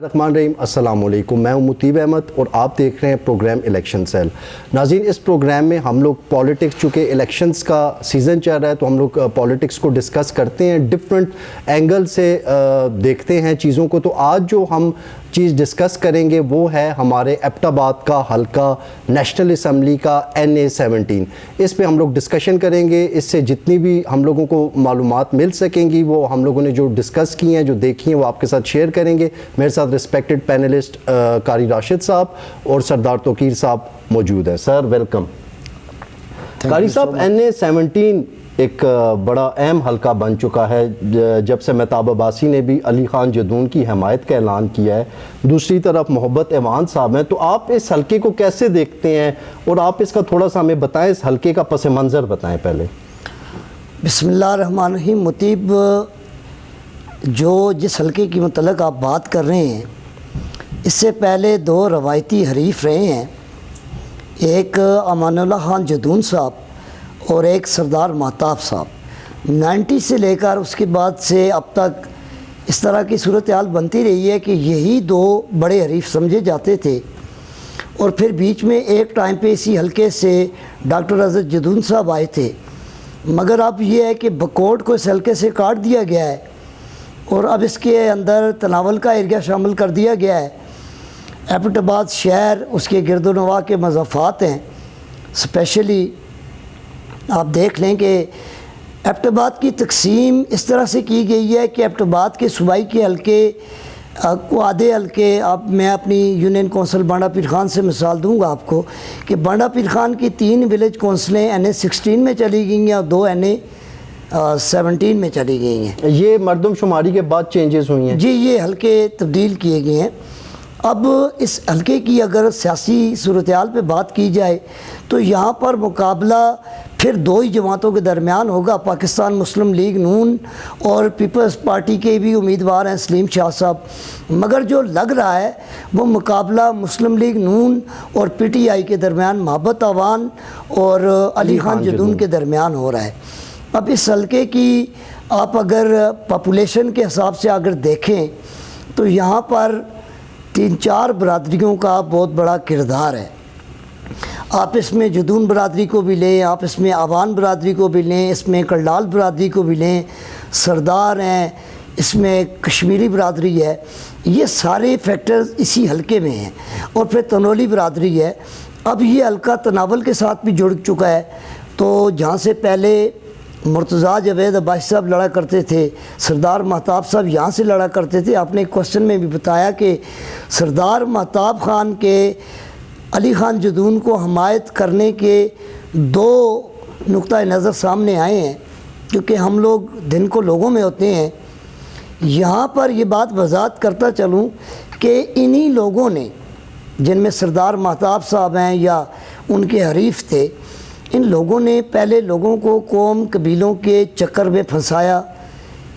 الرحمن الرحیم السلام علیکم، میں ہوں مطیب احمد اور آپ دیکھ رہے ہیں پروگرام الیکشن سیل۔ ناظرین، اس پروگرام میں ہم لوگ پولیٹکس، چونکہ الیکشنز کا سیزن چل رہا ہے تو ہم لوگ پولیٹکس کو ڈسکس کرتے ہیں، ڈفرینٹ اینگل سے دیکھتے ہیں چیزوں کو۔ تو آج جو ہم چیز ڈسکس کریں گے وہ ہے ہمارے ایبٹ آباد کا حلقہ نیشنل اسمبلی کا NA-17۔ اس پہ ہم لوگ ڈسکشن کریں گے، اس سے جتنی بھی ہم لوگوں کو معلومات مل سکیں گی وہ ہم لوگوں نے جو ڈسکس کی ہیں، جو دیکھی ہیں، وہ آپ کے ساتھ شیئر کریں گے۔ میرے ساتھ رسپیکٹڈ پینلسٹ قاری راشد صاحب اور سردار توقیر صاحب موجود ہیں۔ Sir welcome. قاری صاحب، NA-17 ایک بڑا اہم حلقہ بن چکا ہے، جب سے مہتاب عباسی نے بھی علی خان جدون کی حمایت کا اعلان کیا ہے، دوسری طرف محبت ایوان صاحب ہیں۔ تو آپ اس حلقے کو کیسے دیکھتے ہیں اور آپ اس کا تھوڑا سا ہمیں بتائیں، اس حلقے کا پس منظر بتائیں پہلے۔ بسم اللہ الرحمن الرحیم۔ مطیب، جس حلقے کی متعلق آپ بات کر رہے ہیں، اس سے پہلے دو روایتی حریف رہے ہیں، ایک امان اللہ خان جدون صاحب اور ایک سردار مہتاب صاحب۔ 90 سے لے کر اس کے بعد سے اب تک اس طرح کی صورتحال بنتی رہی ہے کہ یہی دو بڑے حریف سمجھے جاتے تھے، اور پھر بیچ میں ایک ٹائم پہ اسی حلقے سے ڈاکٹر عزت جدون صاحب آئے تھے، مگر اب یہ ہے کہ بکوٹ کو اس حلقے سے کاٹ دیا گیا ہے اور اب اس کے اندر تناول کا ایریا شامل کر دیا گیا ہے۔ ایبٹ آباد شہر، اس کے گرد و نواح کے مضافات ہیں، اسپیشلی آپ دیکھ لیں کہ ایبٹ آباد کی تقسیم اس طرح سے کی گئی ہے کہ ایبٹ آباد کے صوبائی کے حلقے کو آدھے حلقے، میں اپنی یونین کونسل بانڈا پیر خان سے مثال دوں گا آپ کو کہ بانڈا پیر خان کی 3 ولیج کونسلیں NA-16 میں چلی گئی ہیں اور 2 NA-17 میں چلی گئی ہیں۔ یہ مردم شماری کے بعد چینجز ہوئی ہیں؟ جی، یہ حلقے تبدیل کیے گئے ہیں۔ اب اس حلقے کی اگر سیاسی صورتحال پہ بات کی جائے تو یہاں پر مقابلہ پھر دو ہی جماعتوں کے درمیان ہوگا، پاکستان مسلم لیگ نون اور پیپلز پارٹی کے بھی امیدوار ہیں سلیم شاہ صاحب، مگر جو لگ رہا ہے وہ مقابلہ مسلم لیگ نون اور PTI کے درمیان محبت ایوان اور علی خان جدون کے درمیان ہو رہا ہے۔ اب اس حلقے کی آپ اگر پاپولیشن کے حساب سے اگر دیکھیں تو یہاں پر 3-4 برادریوں کا بہت بڑا کردار ہے۔ آپ اس میں جدون برادری کو بھی لیں، آپ اس میں ایوان برادری کو بھی لیں، اس میں کلڈال برادری کو بھی لیں، سردار ہیں، اس میں کشمیری برادری ہے، یہ سارے فیکٹرز اسی حلقے میں ہیں، اور پھر تنولی برادری ہے۔ اب یہ حلقہ تناول کے ساتھ بھی جڑ چکا ہے، تو جہاں سے پہلے مرتضیٰ جاوید عباسی صاحب لڑا کرتے تھے، سردار مہتاب صاحب یہاں سے لڑا کرتے تھے۔ آپ نے ایک کوسچن میں بھی بتایا کہ سردار مہتاب خان کے علی خان جدون کو حمایت کرنے کے 2 نقطۂ نظر سامنے آئے ہیں، کیونکہ ہم لوگ دن کو لوگوں میں ہوتے ہیں۔ یہاں پر یہ بات وضاحت کرتا چلوں کہ انہی لوگوں نے، جن میں سردار مہتاب صاحب ہیں یا ان کے حریف تھے، ان لوگوں نے پہلے لوگوں کو قوم قبیلوں کے چکر میں پھنسایا،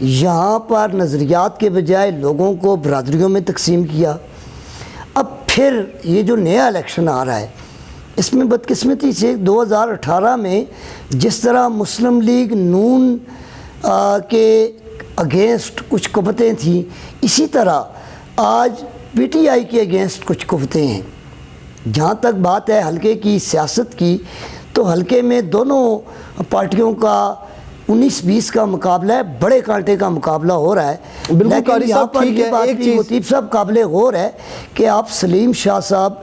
یہاں پر نظریات کے بجائے لوگوں کو برادریوں میں تقسیم کیا۔ اب پھر یہ جو نیا الیکشن آ رہا ہے، اس میں بدقسمتی سے 2018 میں جس طرح مسلم لیگ نون کے اگینسٹ کچھ قوتیں تھیں، اسی طرح آج PTI کے اگینسٹ کچھ قوتیں ہیں۔ جہاں تک بات ہے حلقے کی سیاست کی، تو حلقے میں دونوں پارٹیوں کا 19-20 کا مقابلہ ہے، بڑے کانٹے کا مقابلہ ہو رہا ہے۔ لیکن یہاں پر یہ بات بھی مطیب صاحب قابل غور ہے کہ آپ سلیم شاہ صاحب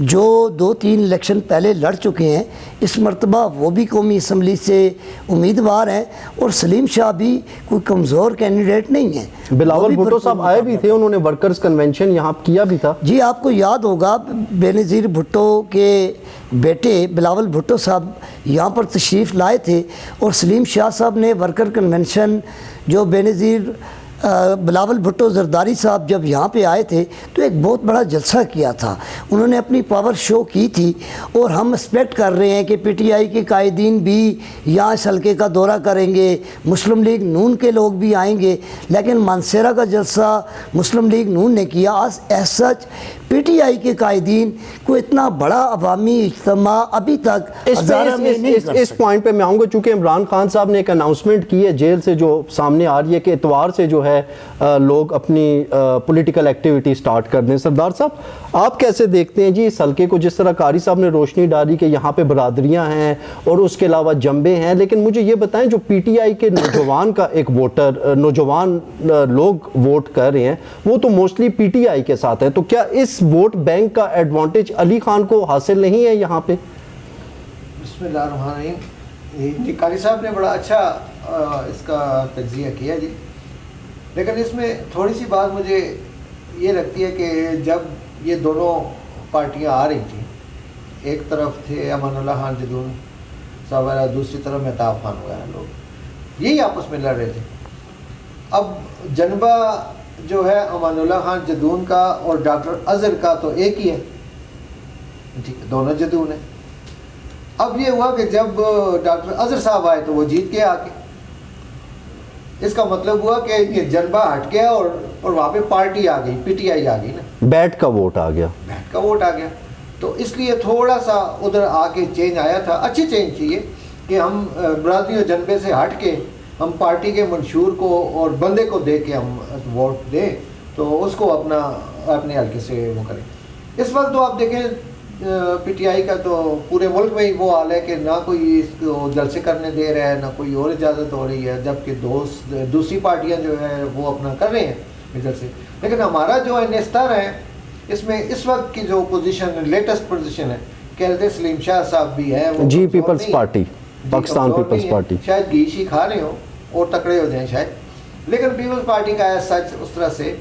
جو 2-3 الیکشن پہلے لڑ چکے ہیں، اس مرتبہ وہ بھی قومی اسمبلی سے امیدوار ہیں، اور سلیم شاہ بھی کوئی کمزور کینڈیڈیٹ نہیں ہے۔ بلاول بھٹو صاحب آئے بھی تھے، انہوں نے ورکرز کنونشن یہاں کیا بھی تھا۔ جی، آپ کو یاد ہوگا بے نظیر بھٹو کے بیٹے بلاول بھٹو صاحب یہاں پر تشریف لائے تھے، اور سلیم شاہ صاحب نے ورکر کنونشن جو بے نظیر بلاول بھٹو زرداری صاحب جب یہاں پہ آئے تھے تو ایک بہت بڑا جلسہ کیا تھا، انہوں نے اپنی پاور شو کی تھی، اور ہم ایکسپیکٹ کر رہے ہیں کہ PTI کے قائدین بھی یہاں اس حلقے کا دورہ کریں گے، مسلم لیگ نون کے لوگ بھی آئیں گے، لیکن مانسیرا کا جلسہ مسلم لیگ نون نے کیا۔ ایز سچ PTI کے قائدین کو اتنا بڑا عوامی اجتماع ابھی تک ہزارہ میں نہیں کر سکتے۔ اس پوائنٹ پہ میں آؤں گا، چونکہ عمران خان صاحب نے ایک اناؤنسمنٹ کی ہے جیل سے جو سامنے آ رہی ہے کہ اتوار سے جو ہے ہے لوگ اپنی پولیٹیکل ایکٹیویٹی سٹارٹ کر دیں. سردار صاحب آپ کیسے دیکھتے ہیں جی اس حلقے کو؟ جس طرح قاری صاحب نے روشنی ڈالی کہ یہاں پہ برادریاں ہیں اور اس کے علاوہ جنبے ہیں، لیکن مجھے یہ بتائیں جو پی ٹی آئی کے نوجوان کا ایک ووٹر، نوجوان لوگ ووٹ کر رہے ہیں وہ تو موسٹلی پی ٹی آئی کے ساتھ ہے، تو کیا اس ووٹ بینک کا ایڈوانٹیج علی خان کو حاصل نہیں ہے یہاں پہ؟ بسم اللہ الرحمن الرحیم. جی قاری صاحب نے بڑا اچھا اس کا تجزیہ کیا جی، لیکن اس میں تھوڑی سی بات مجھے یہ لگتی ہے کہ جب یہ دونوں پارٹیاں آ رہی تھیں، ایک طرف تھے امان اللہ خان جدون صاحب، دوسری طرف مہتاب خان وغیرہ، لوگ یہی آپس میں لڑ رہے تھے. اب جنبہ جو ہے امان اللہ خان جدون کا اور ڈاکٹر اظہر کا تو ایک ہی ہے، ٹھیک ہے، دونوں جدون ہیں. اب یہ ہوا کہ جب ڈاکٹر اظہر صاحب آئے تو وہ جیت کے آ کے، اس کا مطلب ہوا کہ یہ جنبہ ہٹ گیا اور وہاں پہ پارٹی آ گئی، پی ٹی آئی آ گئی نا، بیٹ کا ووٹ آ گیا، بیٹ کا ووٹ آ گیا. تو اس لیے تھوڑا سا ادھر آ کے چینج آیا تھا. اچھی چینج تھی یہ کہ ہم برادری اور جنبے سے ہٹ کے ہم پارٹی کے منشور کو اور بندے کو دے کے ہم ووٹ دیں تو اس کو اپنے حلقے سے وہ کریں. اس وقت تو آپ دیکھیں پی ٹی آئی کا تو پورے ملک میں ہی وہ حال ہے کہ نہ کوئی اس کو جلسے کرنے دے رہا ہے، نہ کوئی اور اجازت ہو رہی ہے، جبکہ دوسری پارٹیاں جو ہے وہ اپنا کر رہے ہیں ادھر سے. لیکن ہمارا جو نستر ہے اس میں اس وقت کی جو پوزیشن لیٹسٹ پوزیشن ہے، کہتے سلیم شاہ صاحب بھی ہیں، وہ جی پیپلز پارٹی، پاکستان پیپلز پارٹی، شاید گیش ہی کھا رہے ہوں اور تکڑے ہو جائیں شاید، لیکن پیپلز پارٹی کا ہے سچ اس طرح سے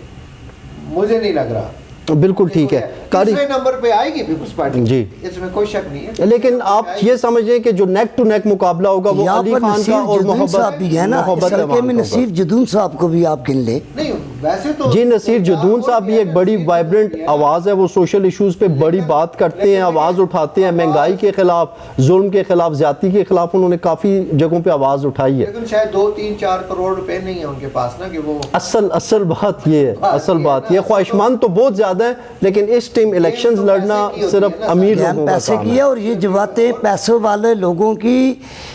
مجھے نہیں لگ رہا. بالکل ٹھیک ہے. تیسرے نمبر پہ آئے گی پیپلز پارٹی، جی اس میں کوئی شک نہیں ہے. لیکن آپ یہ سمجھیں کہ جو نیک ٹو نیک مقابلہ ہوگا وہ علی خان کا اور صاحب بھی ہے نا، اس حلقے میں نصیر جدون صاحب کو بھی آپ گن لیں. نہیں ویسے تو جی نصیر جدون صاحب بھی ایک بڑی وائبرنٹ آواز ہے، وہ سوشل ایشوز پہ بڑی بات کرتے ہیں، آواز اٹھاتے ہیں، مہنگائی کے خلاف، ظلم کے خلاف، زیادتی کے خلاف انہوں نے کافی جگہوں پہ آواز اٹھائی ہے. لیکن شاید 2-3-4 کروڑ روپے نہیں ہیں ان کے پاس نا کہ وہ اصل بات یہ ہے، اصل بات یہ خواہشمند تو بہت زیادہ ہے، لیکن اس ٹائم الیکشنز لڑنا صرف امیر لوگوں کا پیسے کام کی ہے. اور یہ جماعتیں پیسوں والے لوگوں کی،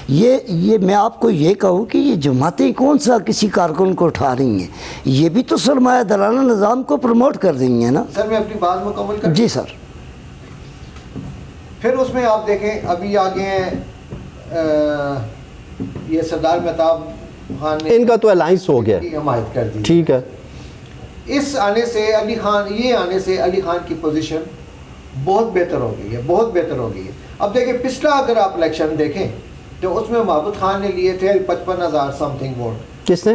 یہ میں آپ کو یہ کہوں کہ یہ جماعتیں کون سا کسی کارکن کو اٹھا رہی ہیں، یہ بھی تو سرمایہ دارانہ نظام کو پروموٹ کر رہی ہیں نا. سر میں اپنی بات مکمل کر جی سر. پھر اس میں آپ دیکھیں ابھی آگے ہیں یہ سردار مہتاب خان نے ان کا تو الائنس ہو گیا، حمایت کر دی. ٹھیک ہے. اس آنے سے علی خان کی پوزیشن بہت بہتر ہو گئی ہے، بہت بہتر ہو گئی ہے. اب دیکھیں پچھلا اگر آپ الیکشن دیکھیں تو اس میں محبت خان نے لیے تھے 55,000 سم تھنگ ووٹ. کس نے؟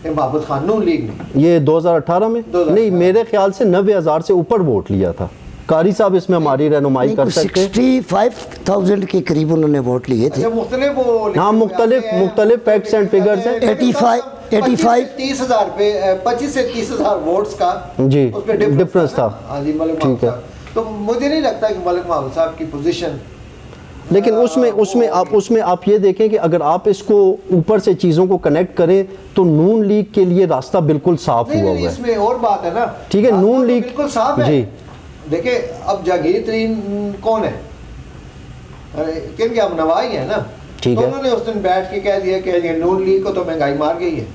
محبت خان نون لیگ نے. یہ 2018 میں نہیں، میرے خیال سے 90,000 سے اوپر ووٹ لیا تھا. قاری صاحب اس میں ہماری رہنمائی کر سکتے ہیں. 65,000 کے قریب انہوں نے ووٹ لیے تھے. مختلف مختلف فیکٹس اینڈ فگرز ہیں. 30,000 پہ 25 سے 30,000 ووٹس کا جی ڈفرنس تھا. ہاں جی ملک ٹھیک ہے. تو مجھے نہیں لگتا کہ ملک محمد صاحب کی پوزیشن، لیکن اس میں آپ یہ دیکھیں کہ اگر آپ اس کو اوپر سے چیزوں کو کنیکٹ کریں تو نون لیگ کے لیے راستہ بالکل صاف ہوا ہوا ہے. اس میں اور بات ہے نا. ٹھیک ہے، نون لیگ بالکل صاف ہے. جی دیکھیں اب جاگیر ترین کون ہے؟ کن کے ہم نوائی ہیں نا. ٹھیک ہے. انہوں نے اس دن بیٹھ کے کہہ دیا کہ نون لیگ کو تو مہنگائی مار گئی ہے.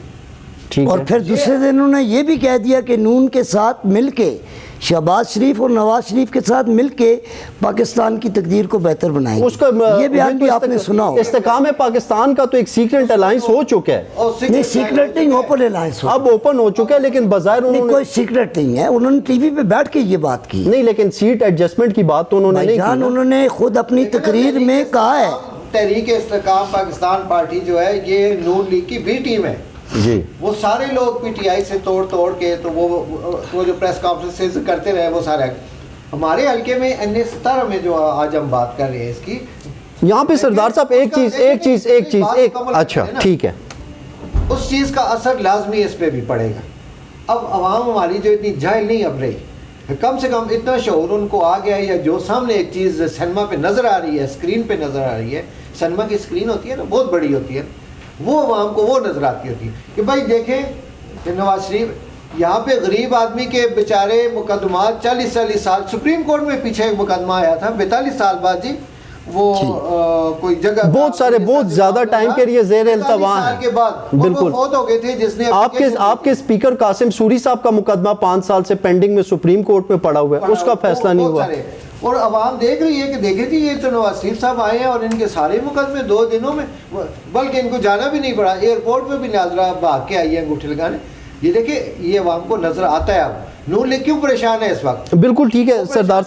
اور پھر دوسرے دن انہوں نے یہ بھی کہہ دیا کہ نون کے ساتھ مل کے، شہباز شریف اور نواز شریف کے ساتھ مل کے پاکستان کی تقدیر کو بہتر بنائیں گے. اس کا یہ بیان بھی آپ نے سنا ہو. استحکام پاکستان کا تو ایک سیکرٹ الائنس ہو چکا ہے. نہیں سیکرٹ نہیں، اوپن الائنس ہو. اب اوپن ہو چکا ہے لیکن بظاہر انہوں نے کوئی سیکرٹ نہیں ہے. انہوں نے ٹی وی پہ بیٹھ کے یہ بات کی نہیں، لیکن سیٹ ایڈجسٹمنٹ کی بات تو انہوں نے نہیں کی. انہوں نے خود اپنی تقریر میں کہا ہے تحریک استحکام پاکستان پارٹی جو ہے یہ نون لیگ کی بھی ٹیم ہے. جی وہ سارے لوگ پی ٹی آئی سے توڑ کے تو وہ جو پریس کانفرنسز کرتے رہے وہ سارے. ہمارے حلقے میں NA-17 میں جو آج ہم بات کر رہے ہیں اس کی، یہاں پہ سردار صاحب ایک چیز اچھا ٹھیک ہے، اس چیز کا اثر لازمی اس پہ بھی پڑے گا. اب عوام ہماری جو اتنی جاہل نہیں اب رہی، کم سے کم اتنا شعور ان کو آ گیا ہے، یا جو سامنے ایک چیز سینما پہ نظر آ رہی ہے، اسکرین پہ نظر آ رہی ہے، سینما کی اسکرین ہوتی ہے نا بہت بڑی ہوتی ہے، وہ عوام کو وہ نظر آتی ہوتی ہے کہ بھائی دیکھیں کہ نواز شریف یہاں پہ غریب آدمی کے بیچارے مقدمات 40 سال سپریم کورٹ میں پیچھے ایک مقدمہ آیا تھا 42 سال بعد جی، وہ کوئی جگہ بہت سارے بہت زیادہ ٹائم کے لیے زیر التوا ہیں کے بعد بالکل فوت ہو گئے تھے، جس نے آپ کے اسپیکر قاسم سوری صاحب کا مقدمہ 5 سال سے پینڈنگ میں سپریم کورٹ میں پڑا ہوا ہے، اس کا فیصلہ نہیں ہوا. اور عوام دیکھ رہی ہے کہ دیکھیں جی یہ تو نواز شریف صاحب آئے ہیں اور ان کے سارے مقدمے 2 دنوں میں، بلکہ ان کو جانا بھی نہیں پڑا، ایئرپورٹ پہ بھی ناظرہ بھاگ کے آئی ہے انگوٹھی لگانے. یہ دیکھیں یہ عوام کو نظر آتا ہے. اب نون لیگ کیوں پریشان ہے اس وقت؟ بالکل ٹھیک ہے سردار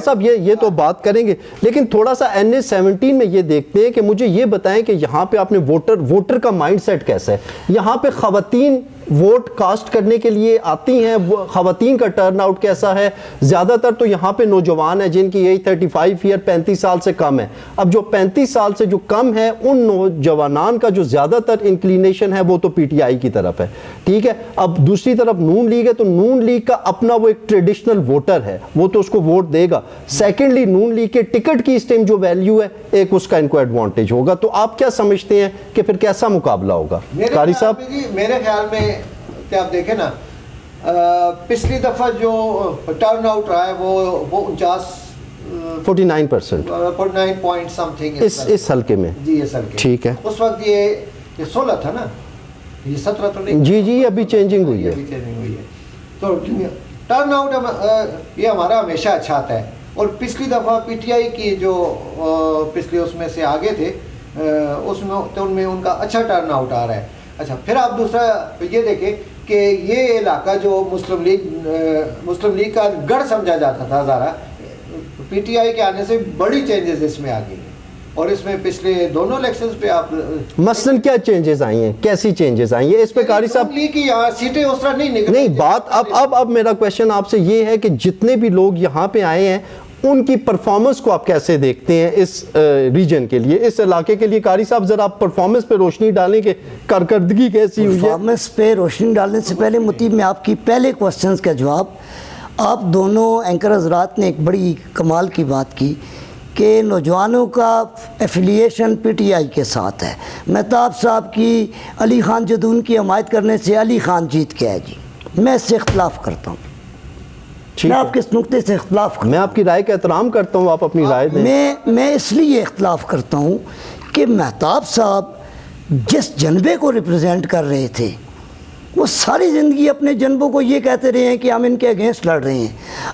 صاحب یہ تو بات کریں گے، لیکن تھوڑا سا NA-17 میں یہ دیکھتے ہیں کہ مجھے یہ بتائیں کہ یہاں پہ آپ نے ووٹر کا مائنڈ سیٹ کیسا ہے. یہاں پہ خواتین ووٹ کاسٹ کرنے کے لیے آتی ہیں، خواتین کا ٹرن آؤٹ کیسا ہے؟ زیادہ تر تو یہاں پہ نوجوان ہیں جن کی ایج 35 ایئر 35 سال سے کم ہے. اب جو 35 سال سے جو کم ہے ان نوجوانان کا جو زیادہ تر انکلینیشن ہے وہ تو PTI کی طرف ہے. ٹھیک ہے، اب دوسری طرف نون لیگ ہے تو نون لیگ کا اپنا وہ ایک ٹریڈیشنل ووٹر ہے، وہ تو اس کو ووٹ دے گا. سیکنڈلی نون لیگ کے ٹکٹ کی اس ٹائم جو ویلیو ہے ایک اس کا ان کو ایڈوانٹیج ہوگا. تو آپ کیا سمجھتے ہیں کہ پھر کیسا مقابلہ ہوگا؟ قاری صاحب میرے خیال میں کہ آپ دیکھیں نا پچھلی دفعہ جو ٹرن آؤٹ رہا ہے وہ 49% 49 پوائنٹ سم تھنگ اس حلقے میں. جی اس حلقے ٹھیک ہے. اس وقت یہ 16 تھا نا، یہ 17 تو نہیں. جی ابھی چینجنگ ہوئی ہے. تو ٹرن آؤٹ یہ ہمارا ہمیشہ اچھا آتا ہے. اور پچھلی دفعہ PTI کی جو پچھلے اس میں سے آگے تھے اس میں تو ان میں ان کا اچھا ٹرن آؤٹ آ رہا ہے. اچھا پھر آپ دوسرا یہ دیکھیں کہ یہ علاقہ جو مسلم لیگ کا گڑھ سمجھا جاتا تھا ہزارہ، PTI کے آنے سے بڑی چینجز اس میں آ گئی ہیں. اور اس میں پچھلے دونوں الیکشنز پہ آپ مثلاً کیا چینجز آئی ہیں، کیسی چینجز آئی ہیں اس پہ قاری صاحب؟ لیگ کی یہاں سیٹیں اس طرح نہیں بات اب میرا کویشچن آپ سے یہ ہے کہ جتنے بھی لوگ یہاں پہ آئے ہیں ان کی پرفارمنس کو آپ کیسے دیکھتے ہیں اس ریجن کے لیے، اس علاقے کے لیے؟ قاری صاحب ذرا آپ پرفارمنس پہ روشنی ڈالیں کہ کارکردگی کیسی ہوئی ہے. پرفارمنس پہ روشنی ڈالنے سے پہلے مطیب میں آپ کی پہلے کوسچنز کا جواب، آپ دونوں اینکر حضرات نے ایک بڑی کمال کی بات کی کہ نوجوانوں کا ایفیلیشن PTI کے ساتھ ہے. مہتاب صاحب کی علی خان جدون کی حمایت کرنے سے علی خان جیت کے ہے. جی میں اس سے اختلاف کرتا ہوں، میں آپ کے اس نقطے سے اختلاف کرتا ہوں. میں آپ کی رائے کا احترام کرتا ہوں، آپ اپنی رائے دیں. میں اس لیے اختلاف کرتا ہوں کہ مہتاب صاحب جس جنبے کو ریپرزینٹ کر رہے تھے وہ ساری زندگی اپنے جنبوں کو یہ کہتے رہے ہیں کہ ہم ان کے اگینسٹ لڑ رہے ہیں.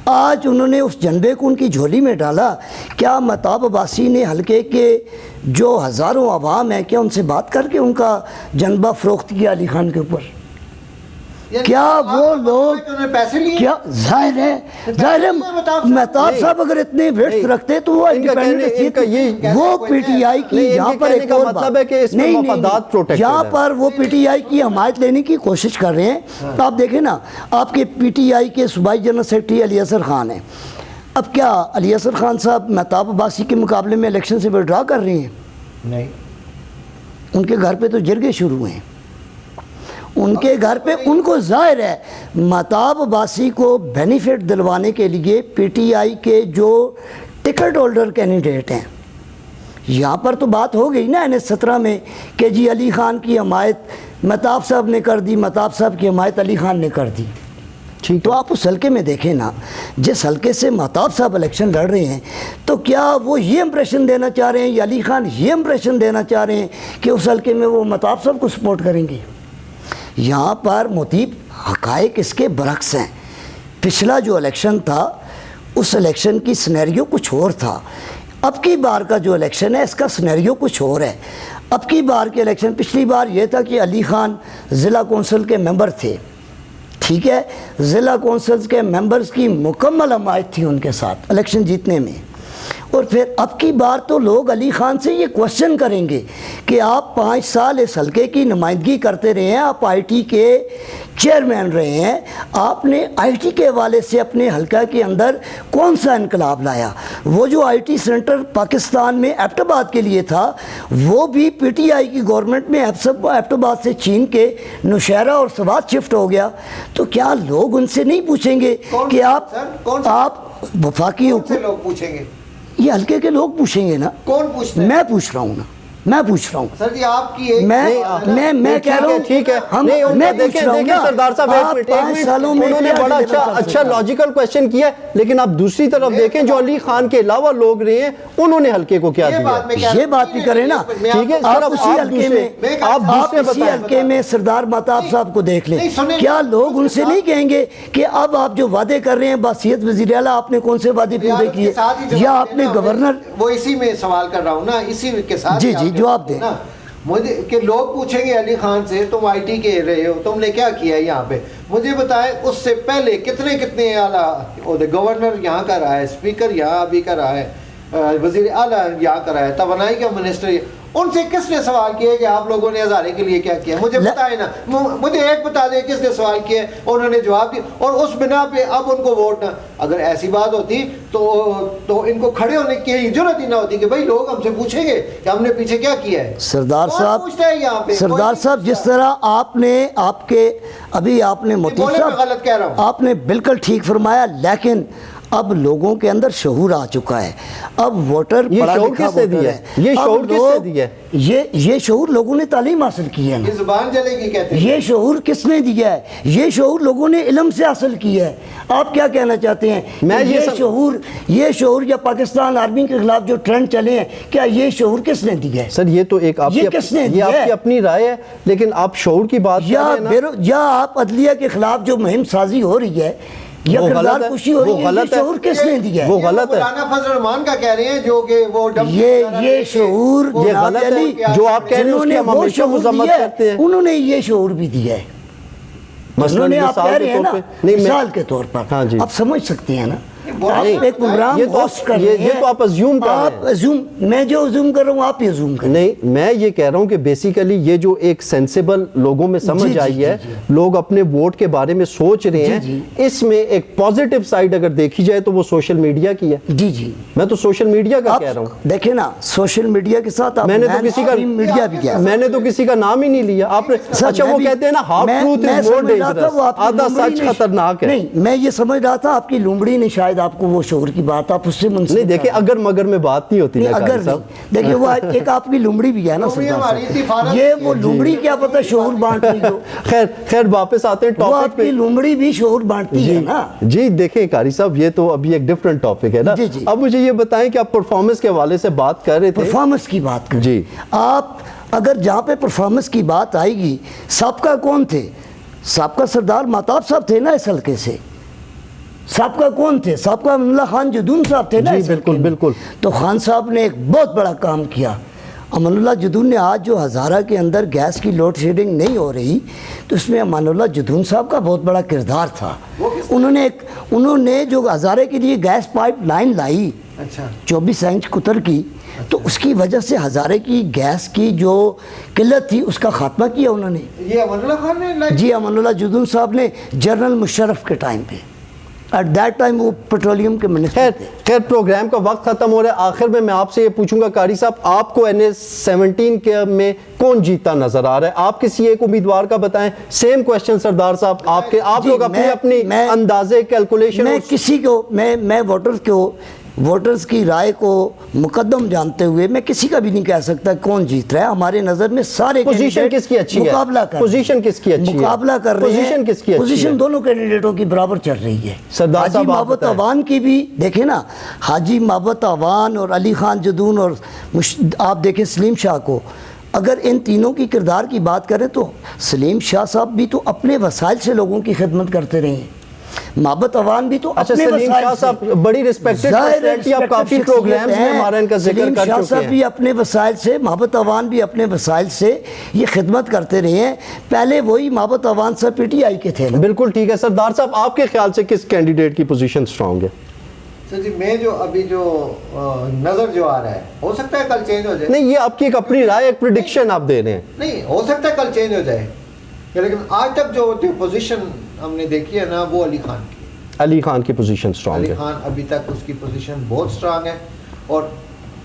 آج انہوں نے اس جنبے کو ان کی جھولی میں ڈالا. کیا مہتاب عباسی نے حلقے کے جو ہزاروں عوام ہیں کیا ان سے بات کر کے ان کا جنبہ فروخت کیا علی خان کے اوپر؟ کیا وہ لوگ کیا ظاہر ہے مہتاب صاحب اگر اتنے ویٹس رکھتے تو وہ PTI کی یہاں پر ایک اور بات یہاں پر وہ PTI کی حمایت لینے کی کوشش کر رہے ہیں. آپ دیکھیں نا آپ کے PTI کے صوبائی جنرل سیکرٹری علی اصغر خان ہیں. اب کیا علی اصغر خان صاحب مہتاب عباسی کے مقابلے میں الیکشن سے وڈرا کر رہے ہیں؟ نہیں، ان کے گھر پہ تو جرگے شروع ہوئے ہیں. ان کے گھر پہ ان کو ظاہر ہے مہتاب عباسی کو بینیفٹ دلوانے کے لیے PTI کے جو ٹکٹ ہولڈر کینڈیڈیٹ ہیں، یہاں پر تو بات ہو گئی نا NA-17 میں کہ جی علی خان کی حمایت مہتاب صاحب نے کر دی، مہتاب صاحب کی حمایت علی خان نے کر دی. تو آپ اس حلقے میں دیکھیں نا، جس حلقے سے مہتاب صاحب الیکشن لڑ رہے ہیں تو کیا وہ یہ امپریشن دینا چاہ رہے ہیں یا علی خان یہ امپریشن دینا چاہ رہے ہیں کہ اس حلقے میں وہ مہتاب صاحب کو سپورٹ کریں گے؟ یہاں پر مطیب حقائق اس کے برعکس ہیں. پچھلا جو الیکشن تھا اس الیکشن کی سینیریو کچھ اور تھا. اب کی بار کا جو الیکشن ہے اس کا سینیریو کچھ اور ہے. اب کی بار کے الیکشن، پچھلی بار یہ تھا کہ علی خان ضلع کونسل کے ممبر تھے، ٹھیک ہے، ضلع کونسلز کے ممبرز کی مکمل حمایت تھی ان کے ساتھ الیکشن جیتنے میں. اور پھر اب کی بار تو لوگ علی خان سے یہ کوشچن کریں گے کہ آپ 5 سال اس حلقے کی نمائندگی کرتے رہے ہیں، آپ IT کے چیئرمین رہے ہیں، آپ نے IT کے حوالے سے اپنے حلقہ کے اندر کون سا انقلاب لایا؟ وہ جو IT سینٹر پاکستان میں ایبٹ آباد کے لیے تھا وہ بھی PTI کی گورنمنٹ میں ایبٹ آباد سے چھین کے نوشہرہ اور سوات شفٹ ہو گیا. تو کیا لوگ ان سے نہیں پوچھیں گے کہ آپ وفاقی لوگ پوچھیں گے؟ یہ حلقے کے لوگ پوچھیں گے نا. کون پوچھتے ہیں؟ میں پوچھ رہا ہوں نا. میں پوچھ رہا ہوں سر جی آپ کی میں کہہ رہا ہوں ٹھیک ہے میں پوچھ رہا ہوں دیکھیں سردار صاحب ایک منٹ انہوں نے بڑا اچھا لاجیکل کویسچن کیا ہے، لیکن آپ دوسری طرف دیکھیں جو علی خان کے علاوہ لوگ رہے ہیں انہوں نے حلقے کو کیا دیا. یہ بات بھی کریں نا. ٹھیک ہے آپ اسی حلقے میں سردار مہتاب صاحب کو دیکھ لیں، کیا لوگ ان سے نہیں کہیں گے کہ اب آپ جو وعدے کر رہے ہیں بحیثیت وزیر اعلیٰ آپ نے کون سے وعدے پورے کیے، یا آپ نے گورنر. وہ اسی میں سوال کر رہا ہوں نا، اسی کے ساتھ جی جواب دیں. مجھے کہ لوگ پوچھیں گے علی خان سے تم آئی ٹی کے رہے ہو، تم نے کیا کیا یہاں پہ، مجھے بتائیں اس سے پہلے کتنے اعلیٰ گورنر یہاں کا رہا ہے، اسپیکر یہاں ابھی کا رہا ہے، وزیر اعلیٰ یہاں کا رہا ہے، توانائی کا منسٹر، ان سے کس نے سوال کیا کہ آپ لوگوں نے ہزارے کے لیے کیا کیا؟ مجھے بتائیں نا، مجھے ایک بتا دیں کس نے سوال کیا ہے، انہوں نے جواب دیا، اور اس بنا پہ اب ان کو ووٹ نہ. اگر ایسی بات ہوتی تو ان کو کھڑے ہونے کی ضرورت ہی نہ ہوتی کہ بھائی لوگ ہم سے پوچھیں گے کہ ہم نے پیچھے کیا کیا ہے. سردار صاحب جس طرح آپ نے موتی صاحب غلط کہہ رہا ہوں، آپ نے بالکل ٹھیک فرمایا، لیکن اب لوگوں کے اندر شعور آ چکا ہے. اب ووٹر یہ شعور کس نے دیا ہے؟ یہ شعور کس نے دیا ہے؟ یہ شعور لوگوں نے تعلیم حاصل کی ہے. یہ زبان چلے گی کہتے ہیں. یہ شعور کس نے دیا ہے؟ یہ شعور لوگوں نے علم سے حاصل کیا ہے. آپ کیا کہنا چاہتے ہیں؟ یہ شعور یا پاکستان آرمی کے خلاف جو ٹرینڈ چلے ہیں، کیا یہ شعور کس نے دیا ہے؟ سر یہ تو ایک آپ کی اپنی رائے ہے، لیکن آپ شعور کی بات یا آپ عدلیہ کے خلاف جو مہم سازی ہو رہی ہے یا کردار کشی ہو رہی ہے، یہ شعور کس نے دیا ہے؟ وہ غلط ہے. مولانا فضل الرحمان کا کہہ رہے ہیں جو کہ وہ یہ شعور یہ غلط ہے جو آپ کہہ رہے ہیں اس کی ہم ہمیشہ مذمت کرتے ہیں. انہوں نے یہ شعور بھی دیا ہے. مثلا آپ کہہ رہے ہیں نا مثال کے طور پر آپ سمجھ سکتے ہیں نا. آپ ایک پروگرام ہوسٹ کر رہے ہیں، یہ تو آپ ازیوم کر رہے ہیں. میں جو ازیوم کر رہا ہوں آپ یہ ازیوم کر رہے ہیں. نہیں، میں یہ کہہ رہا ہوں کہ بیسیکلی یہ جو ایک سینسیبل لوگوں میں سمجھ آئی ہے، لوگ اپنے ووٹ کے بارے میں سوچ رہے ہیں، اس میں ایک پازیٹیو سائیڈ اگر دیکھی جائے تو وہ سوشل میڈیا کی ہے. جی میں تو سوشل میڈیا کا کہہ رہا ہوں. دیکھیں نا سوشل میڈیا کے ساتھ میں نے تو کسی کا نام ہی نہیں لیا. آپ نے اچھا وہ کہتے ہیں نا half truth is more dangerous, آدھا سچ خطرناک ہے. نہیں، میں یہ سمجھ رہا تھا آپ کی لومڑی نے شاید آپ کو وہ شعور کی بات آپ اس سے منسلک نہیں. دیکھیں اگر مگر میں بات نہیں ہوتی. اگر دیکھیں وہ ایک آپ کی لومڑی بھی ہے نا سردار صاحب، یہ وہ لومڑی کیا پتہ شعور بانٹ رہی ہو. خیر واپس آتے ہیں ٹاپک پہ. آپ کی لومڑی بھی شعور بانٹتی ہے نا. جی دیکھیں قاری صاحب یہ تو ابھی ایک ڈیفرنٹ ٹاپک ہے نا. اب مجھے یہ بتائیں کہ آپ پرفارمنس کے حوالے سے بات کر رہے تھے. پرفارمنس کی بات کر جی. آپ اگر جہاں پہ پرفارمنس کی بات آئے گی، سابقہ کون تھے؟ سابقہ سردار مہتاب صاحب تھے نا اس حلقے سے. سابقہ کون تھے؟ سابقہ امان اللہ خان جدون صاحب تھے نا. بالکل. تو خان صاحب نے ایک بہت بڑا کام کیا. امان اللہ جدون نے آج جو ہزارہ کے اندر گیس کی لوڈ شیڈنگ نہیں ہو رہی، تو اس میں امان اللہ جدون صاحب کا بہت بڑا کردار تھا. انہوں نے جو ہزارے کے لیے گیس پائپ لائن لائی 24 انچ قطر کی، تو اس کی وجہ سے ہزارے کی گیس کی جو قلت تھی اس کا خاتمہ کیا انہوں نے. یہ امان اللہ خان نے؟ جی امان اللہ جدون صاحب نے جنرل مشرف کے ٹائم پہ، ایٹ دیٹ ٹائم وہ پیٹرولیم کے منسٹر تھے. خیر پروگرام کا وقت ختم ہو رہا ہے. آخر میں آپ سے یہ پوچھوں گا قاری صاحب، آپ کو NS-17 کے میں کون جیتا نظر آ رہا ہے؟ آپ کسی ایک امیدوار کا بتائیں. سیم کویسچن سردار صاحب آپ لوگ اپنی اندازے کیلکولیشن. میں کسی کو میں ووٹرز کی رائے کو مقدم جانتے ہوئے میں کسی کا بھی نہیں کہہ سکتا کون جیت رہا ہے. ہمارے نظر میں سارے پوزیشن کس کی اچھی ہے؟ پوزیشن کس کی اچھی ہے؟ مقابلہ کر رہے ہیں. پوزیشن دونوں کینڈیڈیٹوں کی برابر چل رہی ہے. حاجی محبت عوان کی بھی دیکھیں نا، حاجی محبت عوان اور علی خان جدون اور آپ دیکھیں سلیم شاہ کو. اگر ان تینوں کی کردار کی بات کریں تو سلیم شاہ صاحب بھی تو اپنے وسائل سے لوگوں کی خدمت کرتے رہے ہیں. محبت عوان بھی تو اپنے وسائل سے، بڑی ریسپیکٹڈ پرسنالٹی، آپ کافی پروگرامز میں ہمارا ان کا ذکر کر چکے ہیں. صاحب بھی اپنے وسائل سے، محبت عوان بھی اپنے وسائل سے یہ خدمت کرتے رہے ہیں. پہلے وہی محبت عوان صاحب PTI کے تھے. بالکل ٹھیک ہے. سردار صاحب آپ کے خیال سے کس کینڈیڈیٹ کی پوزیشن سٹرونگ ہے؟ سر جی میں جو ابھی جو نظر جو آ رہا ہے، ہو سکتا ہے کل چینج ہو جائے. نہیں، یہ آپ کی ایک اپنی رائے، ایک پریڈکشن آپ دے رہے ہیں. نہیں، ہو سکتا ہے کل چینج ہو جائے، لیکن آج تک جو پوزیشن ہم نے دیکھی ہے نا وہ علی خان کی پوزیشن سٹرونگ ہے. علی خان ابھی تک اس کی پوزیشن بہت سٹرونگ ہے. اور